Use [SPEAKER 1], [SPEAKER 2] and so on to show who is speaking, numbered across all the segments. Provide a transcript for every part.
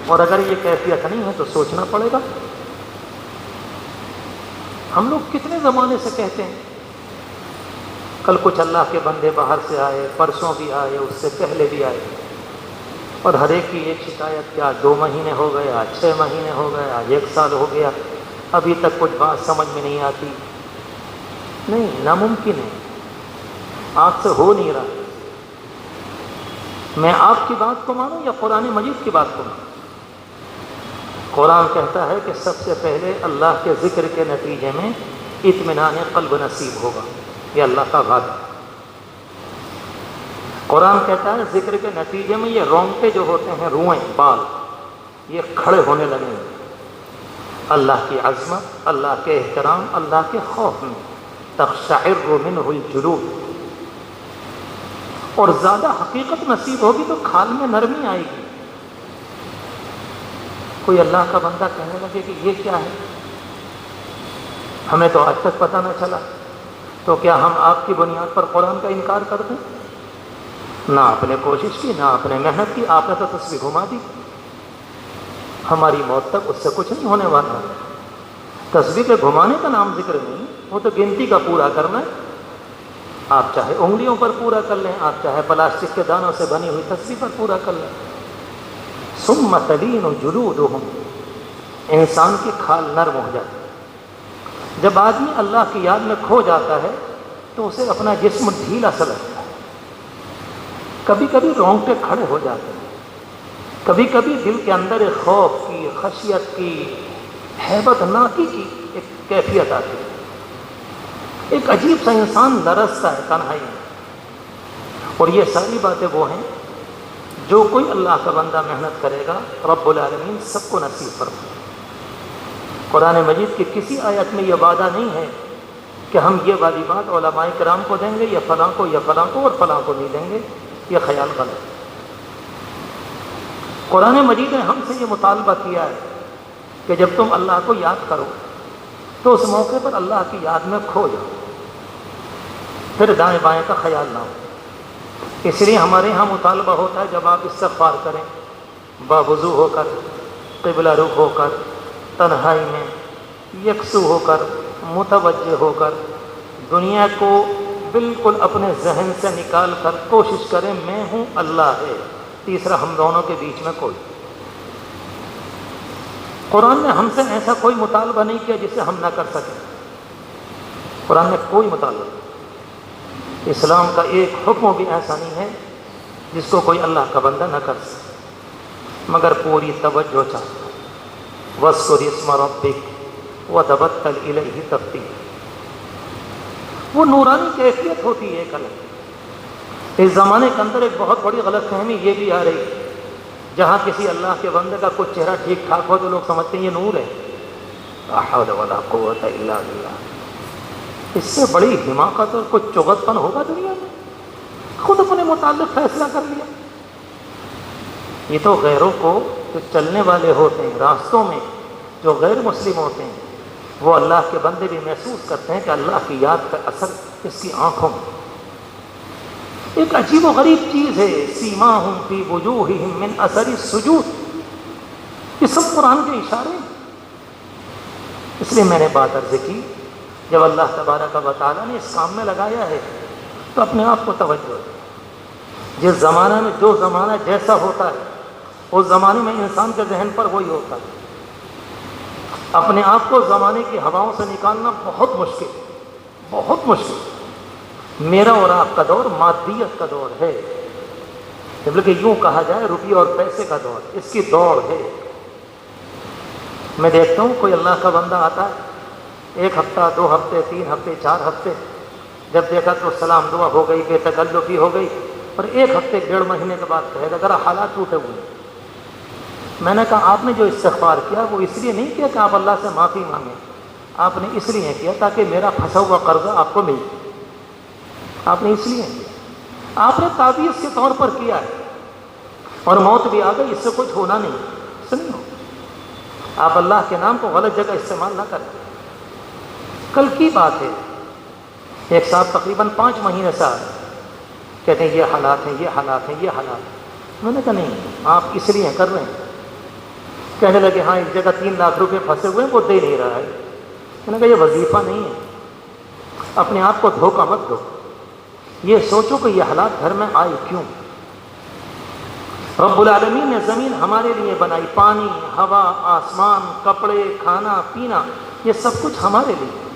[SPEAKER 1] اور اگر یہ کیفیت نہیں ہے تو سوچنا پڑے گا۔ ہم لوگ کتنے زمانے سے کہتے ہیں، کل کچھ اللہ کے بندے باہر سے آئے، پرسوں بھی آئے، اس سے پہلے بھی آئے، اور ہر ایک کی ایک شکایت، کیا 2 مہینے ہو گئے، آج 6 مہینے ہو گئے، آج 1 سال ہو گیا، ابھی تک کچھ بات سمجھ میں نہیں آتی۔ نہیں، ناممکن ہے، آپ سے ہو نہیں رہا۔ میں آپ کی بات کو مانوں یا قرآن مجید کی بات کو مانوں؟ قرآن کہتا ہے کہ سب سے پہلے اللہ کے ذکر کے نتیجے میں اطمینان قلب نصیب ہوگا، یہ اللہ کا وعدہ۔ قرآن کہتا ہے ذکر کے نتیجے میں یہ رونگٹے جو ہوتے ہیں، روئیں، بال، یہ کھڑے ہونے لگیں گے اللہ کی عظمت، اللہ کے احترام، اللہ کے خوف میں، تقشعر منہ الجلود۔ اور زیادہ حقیقت نصیب ہوگی تو کھال میں نرمی آئے گی۔ کوئی اللہ کا بندہ کہنے لگے کہ یہ کیا ہے، ہمیں تو آج تک پتہ نہ چلا، تو کیا ہم آپ کی بنیاد پر قرآن کا انکار کر دیں؟ نہ آپ نے کوشش کی، نہ آپ نے محنت کی، آپ نے تو تصویر گھما دی۔ ہماری موت تک اس سے کچھ نہیں ہونے والا۔ تصویر کے گھمانے کا نام ذکر نہیں، وہ تو گنتی کا پورا کرنا ہے۔ آپ چاہے انگلیوں پر پورا کر لیں، آپ چاہے پلاسٹک کے دانوں سے بنی ہوئی تصویر پر پورا کر لیں۔ ثم تلین جلودہم، انسان کی کھال نرم ہو جاتی ہے۔ جب آدمی اللہ کی یاد میں کھو جاتا ہے تو اسے اپنا جسم ڈھیلا سا لگتا ہے، کبھی کبھی رونگٹے کھڑے ہو جاتے ہیں، کبھی کبھی دل کے اندر ایک خوف کی، خشیت کی، ہیبت ناکی کی ایک کیفیت آتی ہے، ایک عجیب سا انسان لرزتا ہے تنہائی میں۔ اور یہ ساری باتیں وہ ہیں جو کوئی اللہ کا بندہ محنت کرے گا رب العالمین سب کو نصیب فرمائے۔ قرآن مجید کی کسی آیت میں یہ وعدہ نہیں ہے کہ ہم یہ والی بات علماء کرام کو دیں گے یا فلاں کو یا فلاں کو اور فلاں کو نہیں دیں گے، یہ خیال غلط ہے۔ قرآن مجید نے ہم سے یہ مطالبہ کیا ہے کہ جب تم اللہ کو یاد کرو تو اس موقع پر اللہ کی یاد میں کھو جاؤ، پھر دائیں بائیں کا خیال نہ ہو۔ اس لیے ہمارے ہاں مطالبہ ہوتا ہے جب آپ استغفار کریں، باوضو ہو کر، قبلہ رخ ہو کر، تنہائی میں یکسو ہو کر، متوجہ ہو کر، دنیا کو بالکل اپنے ذہن سے نکال کر کوشش کریں میں ہوں، اللہ ہے، تیسرا ہم دونوں کے بیچ میں کوئی۔ قرآن نے ہم سے ایسا کوئی مطالبہ نہیں کیا جسے ہم نہ کر سکیں۔ قرآن نے کوئی مطالبہ نہیں۔ اسلام کا ایک حکم بھی ایسا نہیں ہے جس کو کوئی اللہ کا بندہ نہ کر سکے، مگر پوری توجہ چاہتا ہے۔ وَاذْكُرِ اسْمَ رَبِّكَ وَتَبَتَّلْ إِلَيْهِ تَبْتِيلًا۔ وہ نورانی کیفیت ہوتی ہے ایک الگ۔ اس زمانے کے اندر ایک بہت بڑی غلط فہمی یہ بھی آ رہی ہے، جہاں کسی اللہ کے بندے کا کچھ چہرہ ٹھیک ٹھاک ہو تو لوگ سمجھتے ہیں یہ نور ہے۔ لا حول ولا قوت الا باللہ۔ اس سے بڑی حماقت اور کچھ چغت پن ہوگا دنیا میں؟ خود اپنے متعلق فیصلہ کر لیا۔ یہ تو غیروں کو، جو چلنے والے ہوتے ہیں راستوں میں، جو غیر مسلم ہوتے ہیں، وہ اللہ کے بندے بھی محسوس کرتے ہیں کہ اللہ کی یاد کا اثر اس کی آنکھوں میں۔ ایک عجیب و غریب چیز ہے، سیماہم فی وجوہہم من اثر السجود۔ یہ سب قرآن کے اشارے ہیں۔ اس لیے میں نے بات عرض کی، جب اللہ تبارک و تعالیٰ نے اس کام میں لگایا ہے تو اپنے آپ کو توجہ ہے۔ جس زمانہ میں جو زمانہ جیسا ہوتا ہے اس زمانے میں انسان کے ذہن پر وہی ہوتا ہے۔ اپنے آپ کو زمانے کی ہواؤں سے نکالنا بہت مشکل، بہت مشکل۔ میرا اور آپ کا دور مادیت کا دور ہے، بلکہ یوں کہا جائے روپیے اور پیسے کا دور، اس کی دوڑ ہے۔ میں دیکھتا ہوں کوئی اللہ کا بندہ آتا ہے، 1 ہفتہ 2 ہفتے 3 ہفتے 4 ہفتے، جب دیکھا تو سلام دعا ہو گئی، بے تکلفی ہو گئی، اور 1 ہفتے 1.5 مہینے کے بعد کہے گا ذرا حالات ٹوٹے ہوئے ہیں۔ میں نے کہا آپ نے جو استغفار کیا وہ اس لیے نہیں کیا کہ آپ اللہ سے معافی مانگیں، آپ نے اس لیے کیا تاکہ میرا پھنسا ہوا قرضہ آپ کو مل جائے۔ آپ نے اس لیے کیا، آپ نے تعویذ کے طور پر کیا ہے، اور موت بھی آ گئی، اس سے کچھ ہونا نہیں، سنو آپ اللہ کے نام کو غلط جگہ استعمال نہ کریں۔ کل کی بات ہے، ایک صاحب تقریباً 5 مہینے سے آ رہے کہتے ہیں یہ حالات ہیں، یہ حالات ہیں، یہ حالات ہیں۔ میں نے کہا نہیں، آپ اس لیے کر رہے ہیں کہنے لگے ہاں ایک جگہ 3 لاکھ روپے پھنسے ہوئے ہیں، وہ دے نہیں رہا ہے۔ میں نے کہا یہ وظیفہ نہیں ہے، اپنے آپ کو دھوکہ مت دو، یہ سوچو کہ یہ حالات گھر میں آئے کیوں۔ رب العالمین نے زمین ہمارے لیے بنائی، پانی، ہوا، آسمان، کپڑے، کھانا پینا، یہ سب کچھ ہمارے لیے۔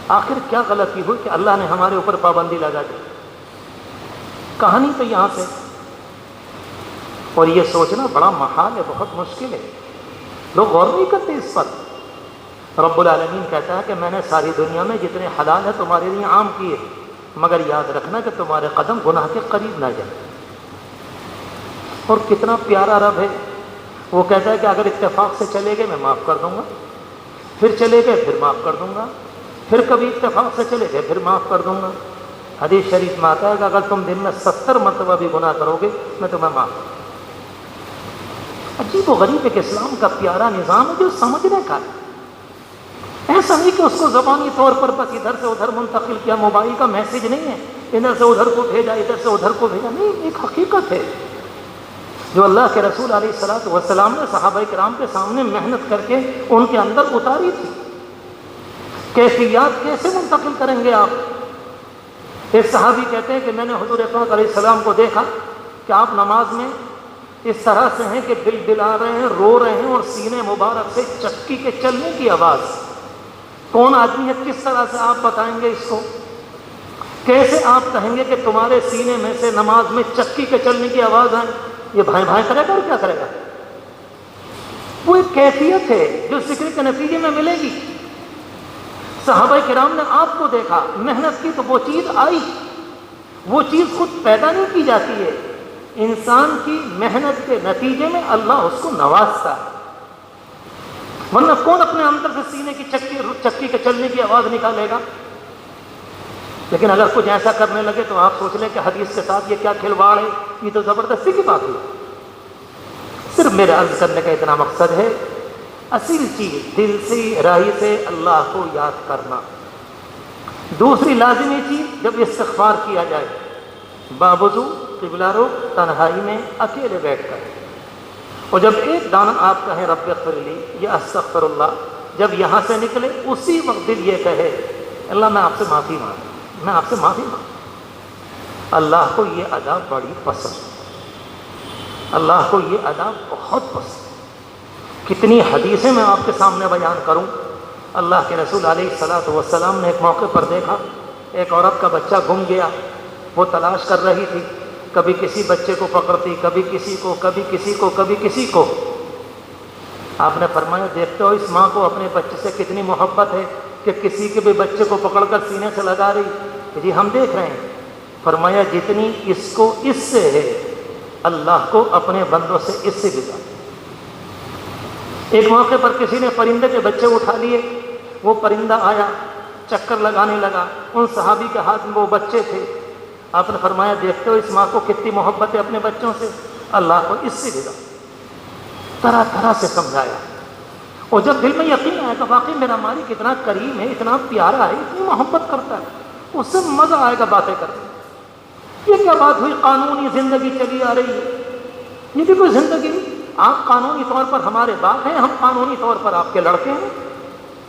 [SPEAKER 1] آخر کیا غلطی ہوئی کہ اللہ نے ہمارے اوپر پابندی لگا دی؟ کہانی تو یہاں سے، اور یہ سوچنا بڑا محال ہے، بہت مشکل ہے، لوگ غور نہیں کرتے اس پر۔ رب العالمین کہتا ہے کہ میں نے ساری دنیا میں جتنے حلال ہیں تمہارے لیے عام کیے، مگر یاد رکھنا کہ تمہارے قدم گناہ کے قریب نہ جائیں۔ اور کتنا پیارا رب ہے، وہ کہتا ہے کہ اگر اتفاق سے چلے گئے میں معاف کر دوں گا، پھر چلے گئے پھر معاف کر دوں گا، پھر کبھی اتفاق سے چلے گئے پھر معاف کر دوں گا۔ حدیث شریف میں آتا ہے کہ اگر تم دن میں 70 مرتبہ بھی گناہ کرو گے میں تمہیں معاف کروں۔ عجیب و غریب ایک اسلام کا پیارا نظام ہے جو سمجھنے کا ہے۔ ایسا نہیں کہ اس کو زبانی طور پر بس ادھر سے ادھر منتقل کیا، موبائل کا میسج نہیں ہے ادھر سے ادھر کو بھیجا ادھر سے ادھر کو بھیجا، نہیں، ایک حقیقت ہے جو اللہ کے رسول علیہ الصلوۃ والسلام نے صحابہ کرام کے سامنے محنت کر کے ان کے اندر اتاری تھی۔ کیفیات کیسے منتقل کریں گے آپ؟ ایک صحابی کہتے ہیں کہ میں نے حضور اکرم علیہ السلام کو دیکھا کہ آپ نماز میں اس طرح سے ہیں کہ دل دلا رہے ہیں، رو رہے ہیں، اور سینے مبارک سے چکی کے چلنے کی آواز۔ کون آدمی ہے، کس طرح سے آپ بتائیں گے اس کو؟ کیسے آپ کہیں گے کہ تمہارے سینے میں سے نماز میں چکی کے چلنے کی آواز آئے؟ یہ بھائی بھائی کرے گا اور کیا کرے گا؟ وہ ایک کیفیت ہے جو ذکر کے نتیجے میں ملے گی۔ صحابہ کرام نے آپ کو دیکھا، محنت کی تو وہ چیز آئی۔ وہ چیز خود پیدا نہیں کی جاتی ہے، انسان کی محنت کے نتیجے میں اللہ اس کو نوازتا ہے، ورنہ کون اپنے اندر سے سینے کی چکی کے چلنے کی آواز نکالے گا؟ لیکن اگر کچھ ایسا کرنے لگے تو آپ سوچ لیں کہ حدیث کے ساتھ یہ کیا کھلواڑ ہے، یہ تو زبردستی کی بات ہوئی۔ صرف میرے عرض کرنے کا اتنا مقصد ہے، اصل چیز دل سے راہی سے اللہ کو یاد کرنا۔ دوسری لازمی چیز، جب استغفار کیا جائے باوضو قبلہ رخ تنہائی میں اکیلے بیٹھ کر، اور جب ایک دانہ آپ کہیں رب اغفر لی یا استغفر اللہ، جب یہاں سے نکلے اسی وقت دل یہ کہے اللہ میں آپ سے معافی مانگتا ہوں، میں آپ سے معافی مانگتا ہوں۔ اللہ کو یہ ادا بڑی پسند، اللہ کو یہ ادا بہت پسند۔ کتنی حدیثیں میں آپ کے سامنے بیان کروں۔ اللہ کے رسول علیہ الصلوۃ والسلام نے ایک موقع پر دیکھا ایک عورت کا بچہ گم گیا، وہ تلاش کر رہی تھی، کبھی کسی بچے کو پکڑتی، کبھی کسی کو، کبھی کسی کو، کبھی کسی کو۔ آپ نے فرمایا دیکھتے ہو اس ماں کو اپنے بچے سے کتنی محبت ہے کہ کسی کے بھی بچے کو پکڑ کر سینے سے لگا رہی کہ جی ہم دیکھ رہے ہیں۔ فرمایا جتنی اس کو اس سے ہے اللہ کو اپنے بندوں سے اس سے بھی زیادہ۔ ایک موقع پر کسی نے پرندے کے بچے اٹھا لیے، وہ پرندہ آیا چکر لگانے لگا، ان صحابی کے ہاتھ میں وہ بچے تھے۔ آپ نے فرمایا دیکھتے ہو اس ماں کو کتنی محبت ہے اپنے بچوں سے، اللہ کو اس سے بھی زیادہ۔ طرح طرح سے سمجھایا، اور جب دل میں یقین آیا کہ واقعی میرا مالک اتنا کریم ہے، اتنا پیارا ہے، اتنی محبت کرتا ہے، اس سے مزہ آئے گا باتیں کرنے۔ یہ کیا بات ہوئی، قانونی زندگی چلی آ رہی ہے، یہ بھی کوئی زندگی نہیں۔ آپ قانونی طور پر ہمارے باپ ہیں، ہم قانونی طور پر آپ کے لڑکے ہیں،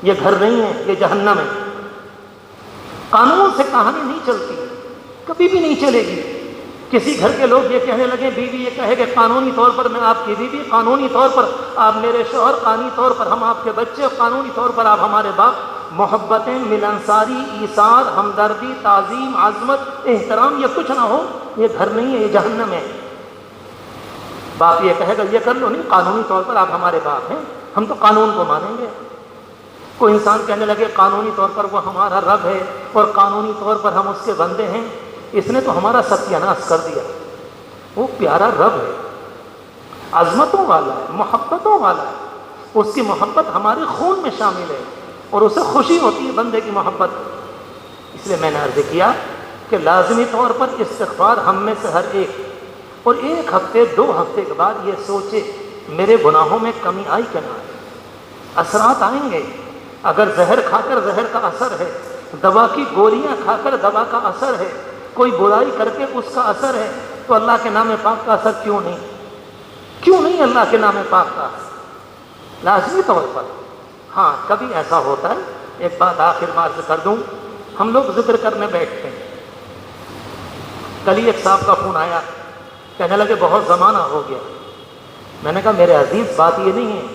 [SPEAKER 1] یہ گھر نہیں ہے، یہ جہنم ہے۔ قانون سے کہانی نہیں چلتی، کبھی بھی نہیں چلے گی۔ کسی گھر کے لوگ یہ کہنے لگے، بیوی یہ کہے کہ قانونی طور پر میں آپ کی بیوی، قانونی طور پر آپ میرے شوہر، قانونی طور پر ہم آپ کے بچے، قانونی طور پر آپ ہمارے باپ، محبتیں، ملنساری، ایثار، ہمدردی، تعظیم، عظمت، احترام یہ کچھ نہ ہو، یہ گھر نہیں ہے، یہ جہنم ہے۔ باپ یہ کہے گا یہ کر لو، نہیں قانونی طور پر آپ ہمارے باپ ہیں، ہم تو قانون کو مانیں گے۔ کوئی انسان کہنے لگے قانونی طور پر وہ ہمارا رب ہے اور قانونی طور پر ہم اس کے بندے ہیں، اس نے تو ہمارا ستیاناش کر دیا۔ وہ پیارا رب ہے، عظمتوں والا ہے، محبتوں والا ہے، اس کی محبت ہمارے خون میں شامل ہے اور اسے خوشی ہوتی ہے بندے کی محبت۔ اس لیے میں نے عرض کیا کہ لازمی طور پر استغفار ہم میں سے ہر ایک، اور 1 ہفتے 2 ہفتے کے بعد یہ سوچے میرے گناہوں میں کمی آئی کہ نہ آئی۔ اثرات آئیں گے، اگر زہر کھا کر زہر کا اثر ہے، دوا کی گولیاں کھا کر دوا کا اثر ہے، کوئی برائی کر کے اس کا اثر ہے، تو اللہ کے نام پاک کا اثر کیوں نہیں؟ کیوں نہیں اللہ کے نام پاک کا؟ لازمی طور پر. ہاں کبھی ایسا ہوتا ہے, ایک بات آخر میں عرض کر دوں, ہم لوگ ذکر کرنے بیٹھتے ہیں, کل ہی ایک صاحب کا فون آیا, کہنے لگے بہت زمانہ ہو گیا. میں نے کہا میرے عزیز بات یہ نہیں ہے,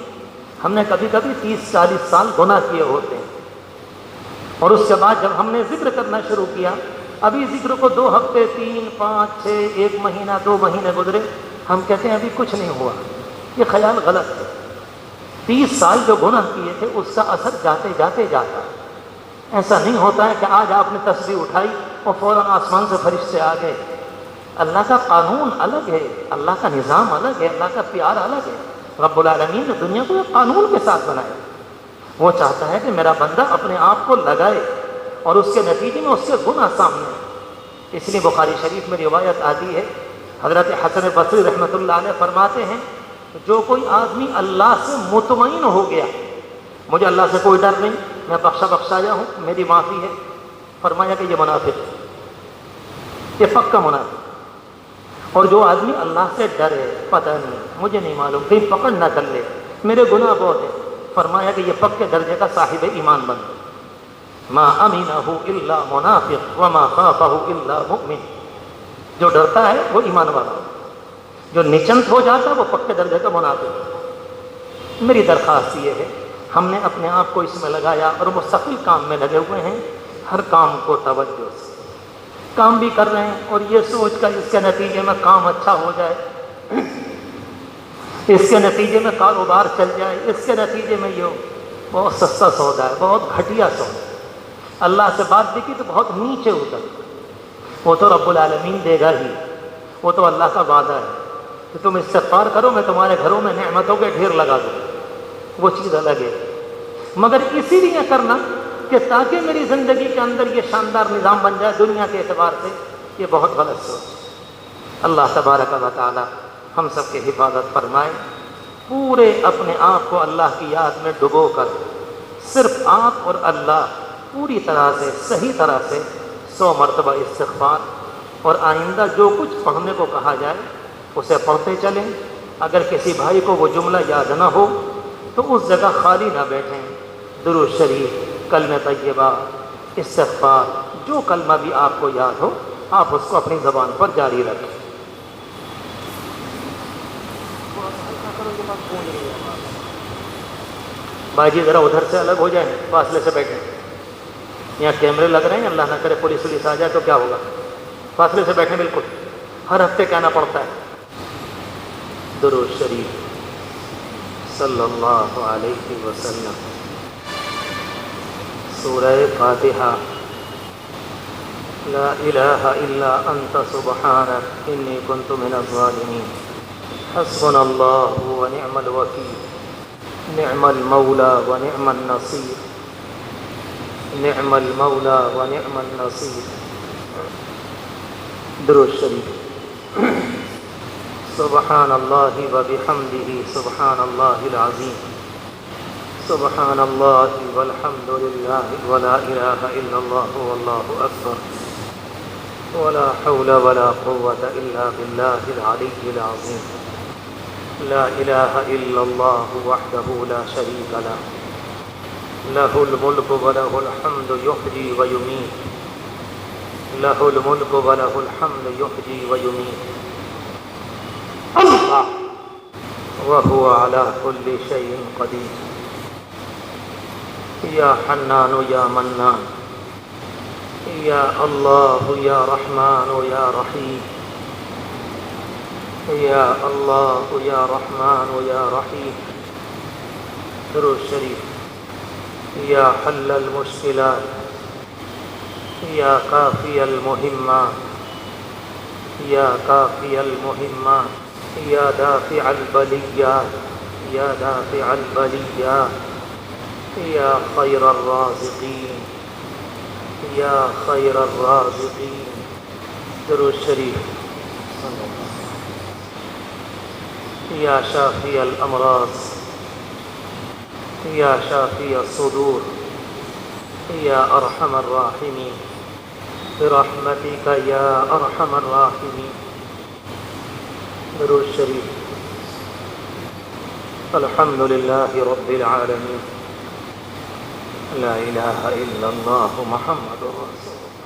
[SPEAKER 1] ہم نے کبھی کبھی 30-40 سال گناہ کیے ہوتے ہیں, اور اس کے بعد جب ہم نے ذکر کرنا شروع کیا, ابھی ذکر کو 2 ہفتے 3 5 6 1 مہینہ 2 مہینے گزرے, ہم کہتے ہیں ابھی کچھ نہیں ہوا. یہ خیال غلط ہے. 30 سال جو گناہ کیے تھے اس کا اثر جاتے جاتے جاتا. ایسا نہیں ہوتا ہے کہ آج آپ نے تسبیح اٹھائی اور فوراً آسمان سے فرشتے آ گئے. اللہ کا قانون الگ ہے, اللہ کا نظام الگ ہے, اللہ کا پیار الگ ہے. رب العالمین نے دنیا کو ایک قانون کے ساتھ بنایا. وہ چاہتا ہے کہ میرا بندہ اپنے آپ کو لگائے اور اس کے نتیجے میں اس کے گناہ سامنے. اس لیے بخاری شریف میں روایت آتی ہے, حضرت حسن بصری رحمۃ اللہ علیہ فرماتے ہیں, جو کوئی آدمی اللہ سے مطمئن ہو گیا, مجھے اللہ سے کوئی ڈر نہیں, میں بخشایا ہوں, میری معافی ہے, فرمایا کہ یہ منافق ہے, یہ پکا منافق. اور جو آدمی اللہ سے ڈرے, پتہ نہیں مجھے نہیں معلوم, کہیں پکڑ نہ کر لے, میرے گناہ بہت ہیں, فرمایا کہ یہ پکے درجے کا صاحب ایمان بن گیا. ما امینہ الا منافق وما خافہ الا مؤمن. جو ڈرتا ہے وہ ایمان والا, جو نچنت ہو جاتا ہے وہ پکے درجے کا منافق. میری درخواست یہ ہے, ہم نے اپنے آپ کو اس میں لگایا اور مستقل کام میں لگے ہوئے ہیں. ہر کام کو توجہ سے کام بھی کر رہے ہیں, اور یہ سوچ کر اس کے نتیجے میں کام اچھا ہو جائے, اس کے نتیجے میں کاروبار چل جائے, اس کے نتیجے میں یہ بہت سستا سودا ہے, بہت گھٹیا سودا. اللہ سے بات دیکھی تو بہت نیچے اتر, وہ تو رب العالمین دے گا ہی, وہ تو اللہ کا وعدہ ہے کہ تم استغفار کرو میں تمہارے گھروں میں نعمتوں کے ڈھیر لگا دوں. وہ چیز الگ ہے, مگر اسی لیے کرنا کہ تاکہ میری زندگی کے اندر یہ شاندار نظام بن جائے دنیا کے اعتبار سے, یہ بہت غلط سوچ. اللہ تبارک و تعالی ہم سب کی حفاظت فرمائے. پورے اپنے آپ کو اللہ کی یاد میں ڈبو کر صرف آپ اور اللہ پوری طرح سے صحیح طرح سے 100 مرتبہ استغفار, اور آئندہ جو کچھ پڑھنے کو کہا جائے اسے پڑھتے چلیں. اگر کسی بھائی کو وہ جملہ یاد نہ ہو تو اس جگہ خالی نہ بیٹھیں. درود شریف, کلمہ طیبہ, استغفار, جو کلمہ بھی آپ کو یاد ہو آپ اس کو اپنی زبان پر جاری رکھیں. بھائی جی ذرا ادھر سے الگ ہو جائیں, فاصلے سے بیٹھیں. یہاں کیمرے لگ رہے ہیں, اللہ نہ کرے پولیس ولیس آ جائے تو کیا ہوگا. فاصلے سے بیٹھیں بالکل, ہر ہفتے کہنا پڑتا ہے. درود شریف صلی اللہ علیہ وسلم. سورہ فاتحہ. لا الہ الا انت سبحانک انی کنت من الظالمین. حسبنا اللہ ونعم الوکیل. نعم المولا ونعم النصیر. نعم المولا ونعم النصیر. درود شریف. سبحان اللہ وبحمدہ سبحان اللہ العظیم. سبحان اللہ والحمد للہ ولا الہ الا اللہ واللہ اکبر. ولا حول ولا قوة الا باللہ العلی العظیم. لا الہ الا اللہ وحدہ لا شریک لہ. لہ الملک ولہ الحمد یحیی ویمیت. لہ الملک ولہ الحمد یحیی ویمیت. اللہ وهو على كل شيء قدير. یا حنان یا منان. یا اللہ یا رحمان یا رحیم. یا اللہ یا رحمان یا رحیم. درود شریف. یا حل المشکلات. یا کافی المہمات. یا کافی المہمات. یا دافع البلیات. یا دافع البلیات. یا خیر الرازقین. یا خیر الرازقین. درود شریف. یا شافی الامراض. یا شافی الصدور. یا ارحم الراحمین. برحمتک یا ارحم الراحمین. درود شریف. الحمد لله رب العالمين لا إله إلا الله محمد رسول الله